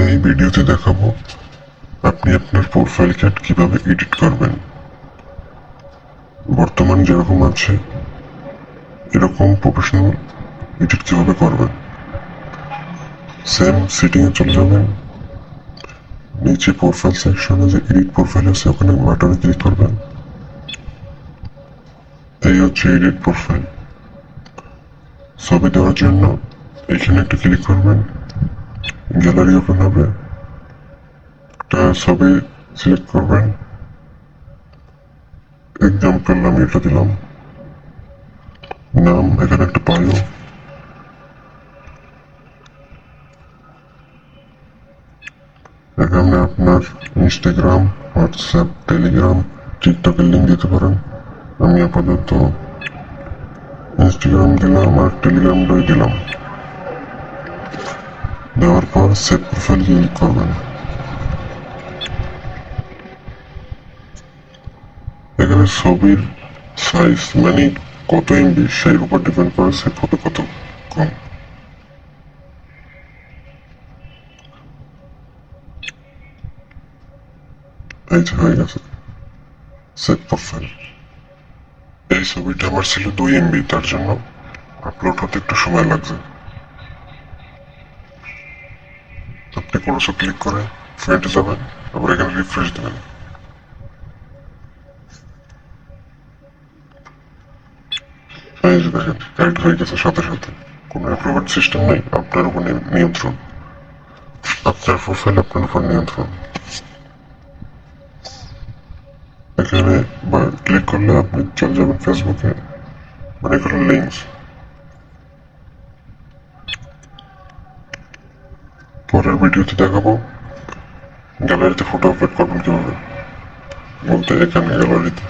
এই ভিডিওতে দেখাবো আপনি আপনার প্রোফাইলকে কিভাবে এডিট করবেন। বর্তমান যেরকম আছে এরকম প্রফেশনাল এডিট কিভাবে করবেন। সেম সেটিংয়ে চলে যাবেন, নিচে প্রোফাইল সেকশনে যে এডিট প্রোফাইল আছে ওখানে বাটনে ক্লিক করবেন। এই হচ্ছে এডিট প্রোফাইল। ছবি দেওয়ার জন্য এখানে একটা ক্লিক করবেন, গ্যালারি ওপেন হবে, একটা ছবি সিলেক্ট করবেন। এক্সাম্পল আমি এটা দিলাম, নাম, এখানে একটা বায়ো, এখানে আপনার ইনস্টাগ্রাম, হোয়াটসঅ্যাপ, টেলিগ্রাম, টিকটকের লিঙ্ক দিতে পারেন। আমি আপাতত ইনস্টাগ্রাম দিলাম আর টেলিগ্রামটাই দিলাম। দেওয়ার পর সেভ প্রোফাইল ক্লিক করবেন। এখানে ছবির সাইজ মানে কত এমবি সেই উপর ডিপেন্ড করে সেভ হবে কত কম। এই যে হয়ে গেছে সেভ প্রোফাইল। এই ছবিটা আমার ছিল 2 এমবি, তার জন্য আপলোড হতে একটু সময় লাগছে। আপনি ক্রসে ক্লিক করে ফ্রেন্ডে যাবেন, তারপর এখানে রিফ্রেশ দেবেন। এই যে দেখেন অ্যাড হয়ে গেছে সাথে সাথে। কোনো অ্যাপ্রুভার সিস্টেম নেই, আপনার উপর নিয়ন্ত্রণ, আপনার প্রোফাইল আপনার উপর নিয়ন্ত্রণ। এখানে ক্লিক করলে আপনি চলে যাবেন ফেসবুকে, মানে এখানে লিঙ্কস। পরের ভিডিওতে দেখাবো গ্যালারিতে ফটো আপলোড করবেন কিভাবে, বলতে এখানে গ্যালারিতে